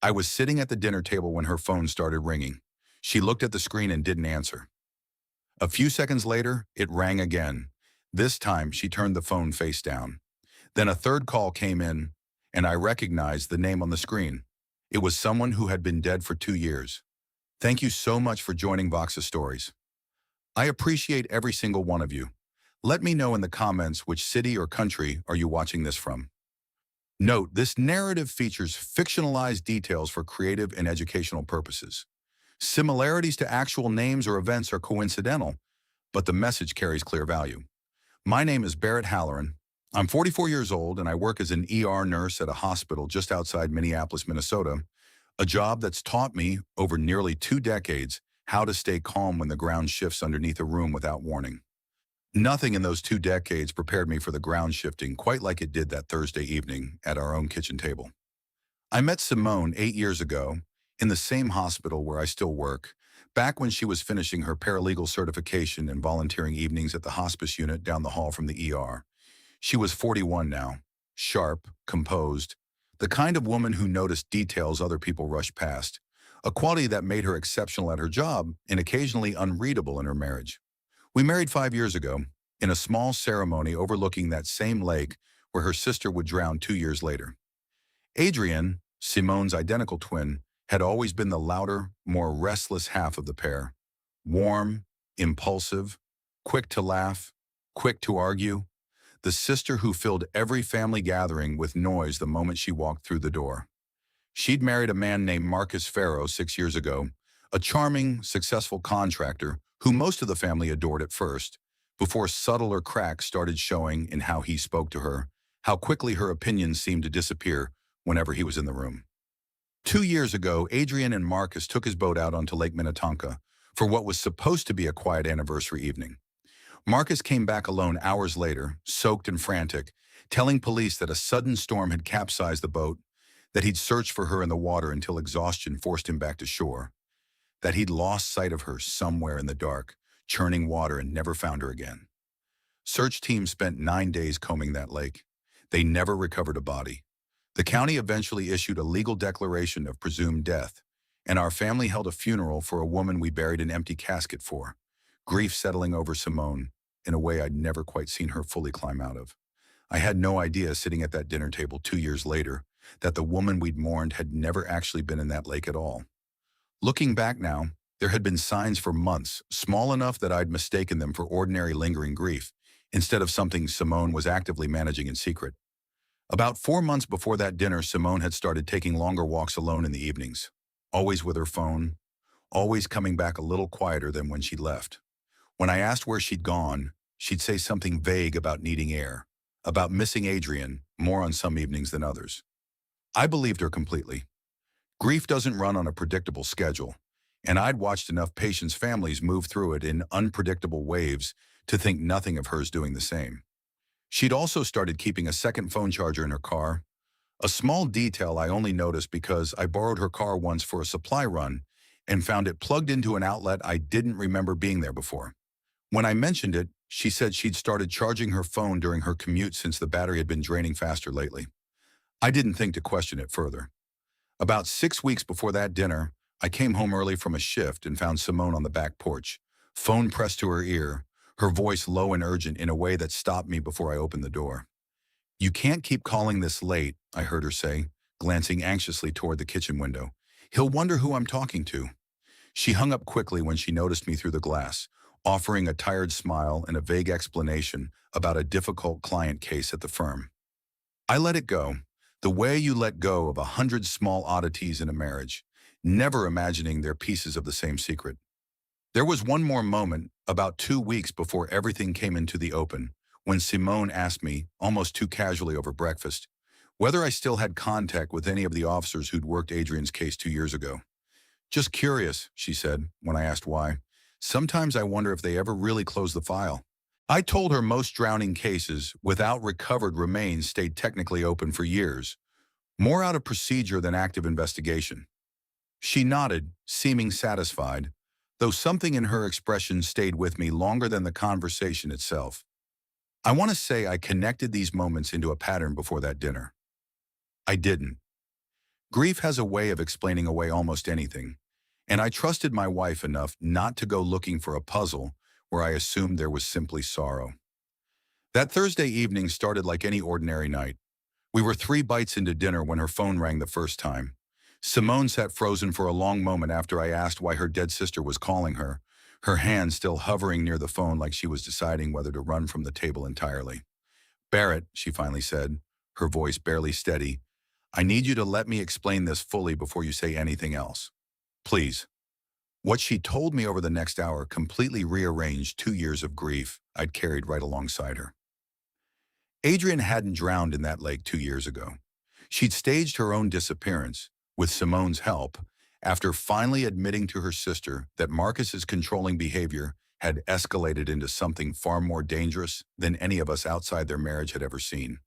I was sitting at the dinner table when her phone started ringing. She looked at the screen and didn't answer. A few seconds later, it rang again. This time, she turned the phone face down. Then a third call came in, and I recognized the name on the screen. It was someone who had been dead for 2 years. Thank you so much for joining Voxa Stories. I appreciate every single one of you. Let me know in the comments which city or country are you watching this from. Note, this narrative features fictionalized details for creative and educational purposes. Similarities to actual names or events are coincidental, but the message carries clear value. My name is Barrett. I'm 44 years old and I work as an ER nurse at a hospital just outside Minneapolis, Minnesota, a job that's taught me over nearly 2 decades how to stay calm when the ground shifts underneath a room without warning. Nothing in those 2 decades prepared me for the ground shifting quite like it did that Thursday evening at our own kitchen table. I met Simone 8 years ago in the same hospital where I still work, back when she was finishing her paralegal certification and volunteering evenings at the hospice unit down the hall from the ER. She was 41 now, sharp, composed, the kind of woman who noticed details other people rushed past, a quality that made her exceptional at her job and occasionally unreadable in her marriage. We married 5 years ago, in a small ceremony overlooking that same lake where her sister would drown 2 years later. Adrienne, Simone's identical twin, had always been the louder, more restless half of the pair. Warm, impulsive, quick to laugh, quick to argue. The sister who filled every family gathering with noise the moment she walked through the door. She'd married a man named Marcus Farrow 6 years ago, a charming, successful contractor who most of the family adored at first, before subtler cracks started showing in how he spoke to her, how quickly her opinions seemed to disappear whenever he was in the room. 2 years ago, Adrienne and Marcus took his boat out onto Lake Minnetonka for what was supposed to be a quiet anniversary evening. Marcus came back alone hours later, soaked and frantic, telling police that a sudden storm had capsized the boat, that he'd searched for her in the water until exhaustion forced him back to shore, that he'd lost sight of her somewhere in the dark, churning water and never found her again. Search teams spent 9 days combing that lake. They never recovered a body. The county eventually issued a legal declaration of presumed death, and our family held a funeral for a woman we buried an empty casket for, grief settling over Simone in a way I'd never quite seen her fully climb out of. I had no idea sitting at that dinner table 2 years later that the woman we'd mourned had never actually been in that lake at all. Looking back now, there had been signs for months, small enough that I'd mistaken them for ordinary lingering grief, instead of something Simone was actively managing in secret. About 4 months before that dinner, Simone had started taking longer walks alone in the evenings, always with her phone, always coming back a little quieter than when she'd left. When I asked where she'd gone, she'd say something vague about needing air, about missing Adrienne more on some evenings than others. I believed her completely. Grief doesn't run on a predictable schedule, and I'd watched enough patients' families move through it in unpredictable waves to think nothing of hers doing the same. She'd also started keeping a second phone charger in her car, a small detail I only noticed because I borrowed her car once for a supply run and found it plugged into an outlet I didn't remember being there before. When I mentioned it, she said she'd started charging her phone during her commute since the battery had been draining faster lately. I didn't think to question it further. About 6 weeks before that dinner, I came home early from a shift and found Simone on the back porch, phone pressed to her ear, her voice low and urgent in a way that stopped me before I opened the door. "You can't keep calling this late," I heard her say, glancing anxiously toward the kitchen window. "He'll wonder who I'm talking to." She hung up quickly when she noticed me through the glass, offering a tired smile and a vague explanation about a difficult client case at the firm. I let it go, the way you let go of 100 small oddities in a marriage, never imagining they're pieces of the same secret. There was one more moment, about 2 weeks before everything came into the open, when Simone asked me, almost too casually over breakfast, whether I still had contact with any of the officers who'd worked Adrienne's case 2 years ago. "Just curious," she said, when I asked why. "Sometimes I wonder if they ever really closed the file." I told her most drowning cases without recovered remains stayed technically open for years, more out of procedure than active investigation. She nodded, seeming satisfied, though something in her expression stayed with me longer than the conversation itself. I want to say I connected these moments into a pattern before that dinner. I didn't. Grief has a way of explaining away almost anything, and I trusted my wife enough not to go looking for a puzzle where I assumed there was simply sorrow. That Thursday evening started like any ordinary night. We were 3 bites into dinner when her phone rang the first time. Simone sat frozen for a long moment after I asked why her dead sister was calling her hand still hovering near the phone like she was deciding whether to run from the table entirely. "Barrett," she finally said, her voice barely steady, "I need you to let me explain this fully before you say anything else. Please." What she told me over the next hour completely rearranged 2 years of grief I'd carried right alongside her. Adrienne hadn't drowned in that lake 2 years ago. She'd staged her own disappearance, with Simone's help, after finally admitting to her sister that Marcus's controlling behavior had escalated into something far more dangerous than any of us outside their marriage had ever seen.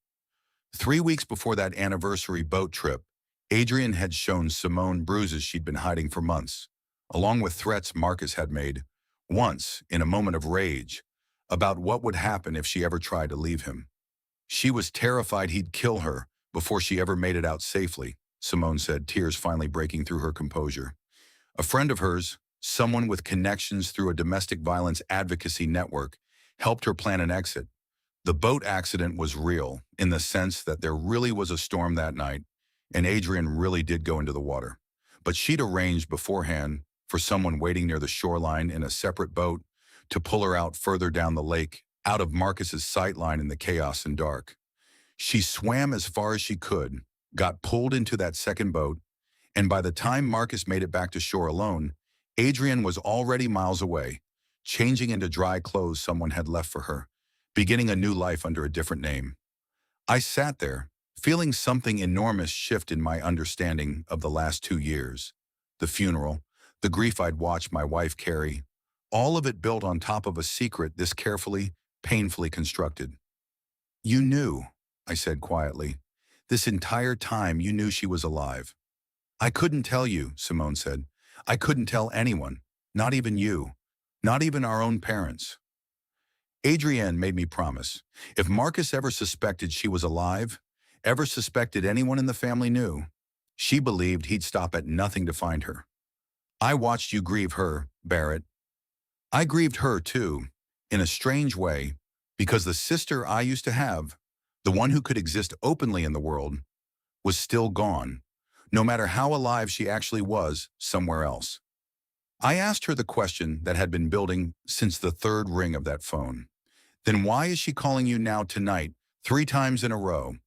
3 weeks before that anniversary boat trip, Adrienne had shown Simone bruises she'd been hiding for months, along with threats Marcus had made, once in a moment of rage, about what would happen if she ever tried to leave him. She was terrified he'd kill her before she ever made it out safely, Simone said, tears finally breaking through her composure. A friend of hers, someone with connections through a domestic violence advocacy network, helped her plan an exit. The boat accident was real, in the sense that there really was a storm that night, and Adrienne really did go into the water. But she'd arranged beforehand for someone waiting near the shoreline in a separate boat to pull her out further down the lake, out of Marcus's sightline in the chaos and dark. She swam as far as she could, got pulled into that second boat, and by the time Marcus made it back to shore alone, Adrienne was already miles away, changing into dry clothes someone had left for her, beginning a new life under a different name. I sat there, feeling something enormous shift in my understanding of the last 2 years. The funeral, the grief I'd watched my wife carry, all of it built on top of a secret this carefully, painfully constructed. "You knew," I said quietly. "This entire time you knew she was alive." "I couldn't tell you," Simone said. "I couldn't tell anyone, not even you, not even our own parents." Adrienne made me promise, if Marcus ever suspected she was alive, ever suspected anyone in the family knew, she believed he'd stop at nothing to find her. "I watched you grieve her, Barrett. I grieved her too, in a strange way, because the sister I used to have, the one who could exist openly in the world, was still gone, no matter how alive she actually was somewhere else." I asked her the question that had been building since the third ring of that phone. "Then why is she calling you now tonight, 3 times in a row?"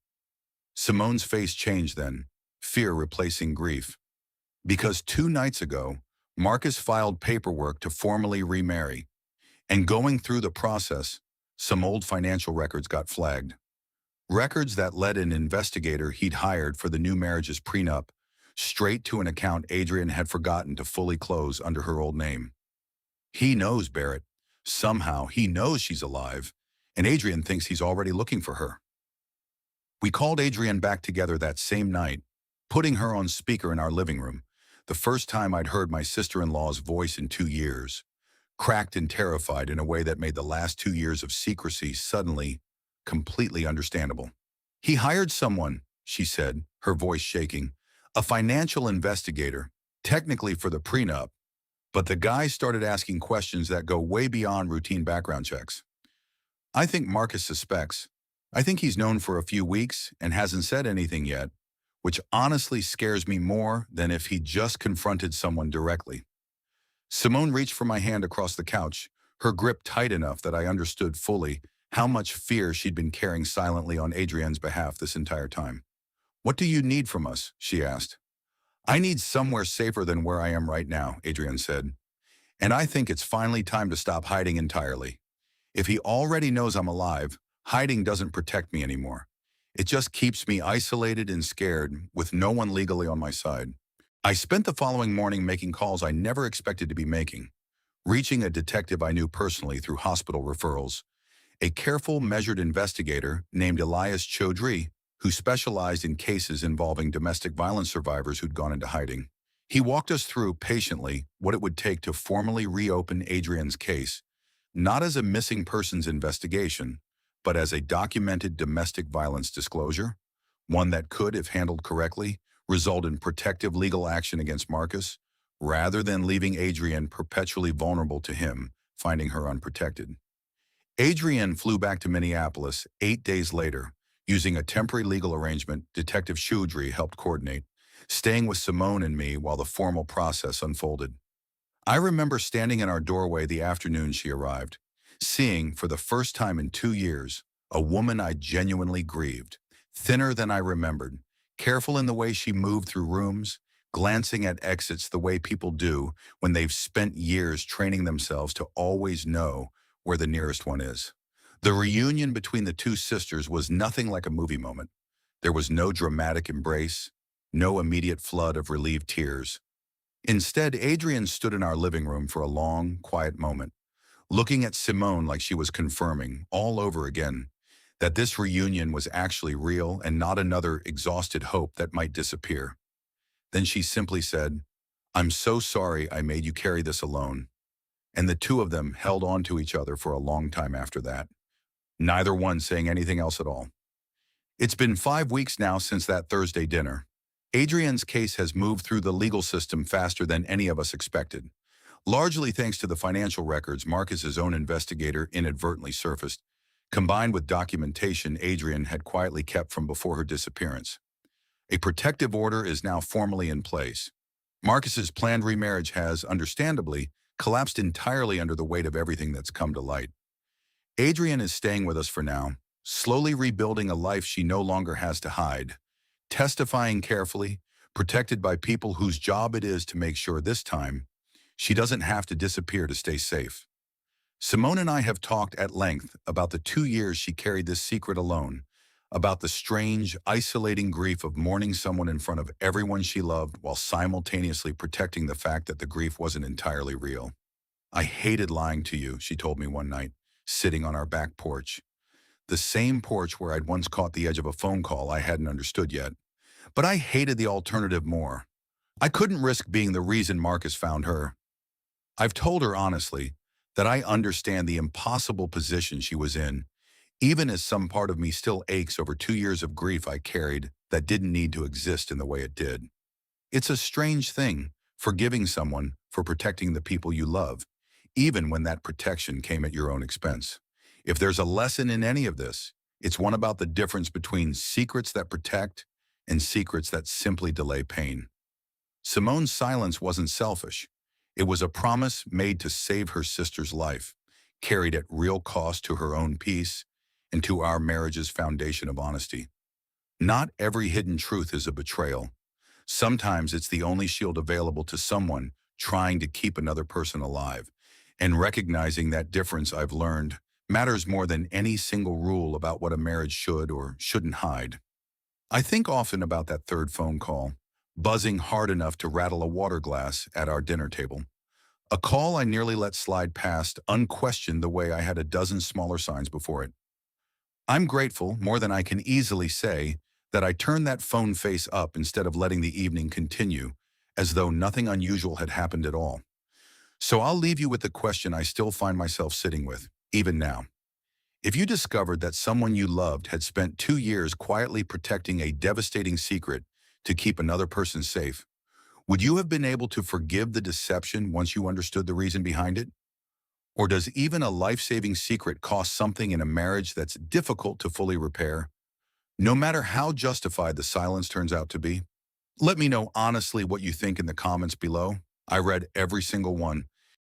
Simone's face changed then, fear replacing grief. "Because 2 nights ago, Marcus filed paperwork to formally remarry, and going through the process, some old financial records got flagged. Records that led an investigator he'd hired for the new marriage's prenup straight to an account Adrienne had forgotten to fully close under her old name. He knows Barrett. Somehow he knows she's alive, and Adrienne thinks he's already looking for her." We called Adrienne back together that same night, putting her on speaker in our living room, the first time I'd heard my sister-in-law's voice in 2 years, cracked and terrified in a way that made the last 2 years of secrecy suddenly completely understandable. "He hired someone," she said, her voice shaking, "a financial investigator, technically for the prenup, but the guy started asking questions that go way beyond routine background checks. I think Marcus suspects. I think he's known for a few weeks and hasn't said anything yet, which honestly scares me more than if he just confronted someone directly." Simone reached for my hand across the couch, her grip tight enough that I understood fully how much fear she'd been carrying silently on Adrienne's behalf this entire time. "What do you need from us?" she asked. "I need somewhere safer than where I am right now," Adrienne said. "And I think it's finally time to stop hiding entirely. If he already knows I'm alive, hiding doesn't protect me anymore. It just keeps me isolated and scared with no one legally on my side." I spent the following morning making calls I never expected to be making, reaching a detective I knew personally through hospital referrals, a careful, measured investigator named Elias Chaudhry, who specialized in cases involving domestic violence survivors who'd gone into hiding. He walked us through patiently what it would take to formally reopen Adrienne's case, not as a missing persons investigation, but as a documented domestic violence disclosure, one that could, if handled correctly, result in protective legal action against Marcus, rather than leaving Adrienne perpetually vulnerable to him, finding her unprotected. Adrienne flew back to Minneapolis 8 days later, using a temporary legal arrangement Detective Choudhury helped coordinate, staying with Simone and me while the formal process unfolded. I remember standing in our doorway the afternoon she arrived, seeing, for the first time in 2 years, a woman I genuinely grieved, thinner than I remembered, careful in the way she moved through rooms, glancing at exits the way people do when they've spent years training themselves to always know where the nearest one is. The reunion between the two sisters was nothing like a movie moment. There was no dramatic embrace, no immediate flood of relieved tears. Instead, Adrienne stood in our living room for a long, quiet moment, looking at Simone like she was confirming, all over again, that this reunion was actually real and not another exhausted hope that might disappear. Then she simply said, "I'm so sorry I made you carry this alone." And the two of them held on to each other for a long time after that, neither one saying anything else at all. It's been 5 weeks now since that Thursday dinner. Adrienne's case has moved through the legal system faster than any of us expected, largely thanks to the financial records Marcus's own investigator inadvertently surfaced, combined with documentation Adrienne had quietly kept from before her disappearance. A protective order is now formally in place. Marcus's planned remarriage has, understandably, collapsed entirely under the weight of everything that's come to light. Adrienne is staying with us for now, slowly rebuilding a life she no longer has to hide, testifying carefully, protected by people whose job it is to make sure this time she doesn't have to disappear to stay safe. Simone and I have talked at length about the 2 years she carried this secret alone, about the strange, isolating grief of mourning someone in front of everyone she loved while simultaneously protecting the fact that the grief wasn't entirely real. "I hated lying to you," she told me one night, sitting on our back porch. The same porch where I'd once caught the edge of a phone call I hadn't understood yet. But I hated the alternative more. I couldn't risk being the reason Marcus found her. I've told her honestly that I understand the impossible position she was in, even as some part of me still aches over 2 years of grief I carried that didn't need to exist in the way it did. It's a strange thing, forgiving someone for protecting the people you love, even when that protection came at your own expense. If there's a lesson in any of this, it's one about the difference between secrets that protect and secrets that simply delay pain. Simone's silence wasn't selfish. It was a promise made to save her sister's life, carried at real cost to her own peace and to our marriage's foundation of honesty. Not every hidden truth is a betrayal. Sometimes it's the only shield available to someone trying to keep another person alive. And recognizing that difference, I've learned, matters more than any single rule about what a marriage should or shouldn't hide. I think often about that third phone call, buzzing hard enough to rattle a water glass at our dinner table. A call I nearly let slide past, unquestioned the way I had a dozen smaller signs before it. I'm grateful, more than I can easily say, that I turned that phone face up instead of letting the evening continue, as though nothing unusual had happened at all. So I'll leave you with the question I still find myself sitting with, even now. If you discovered that someone you loved had spent 2 years quietly protecting a devastating secret to keep another person safe, would you have been able to forgive the deception once you understood the reason behind it? Or does even a life-saving secret cost something in a marriage that's difficult to fully repair, no matter how justified the silence turns out to be? Let me know honestly what you think in the comments below. I read every single one,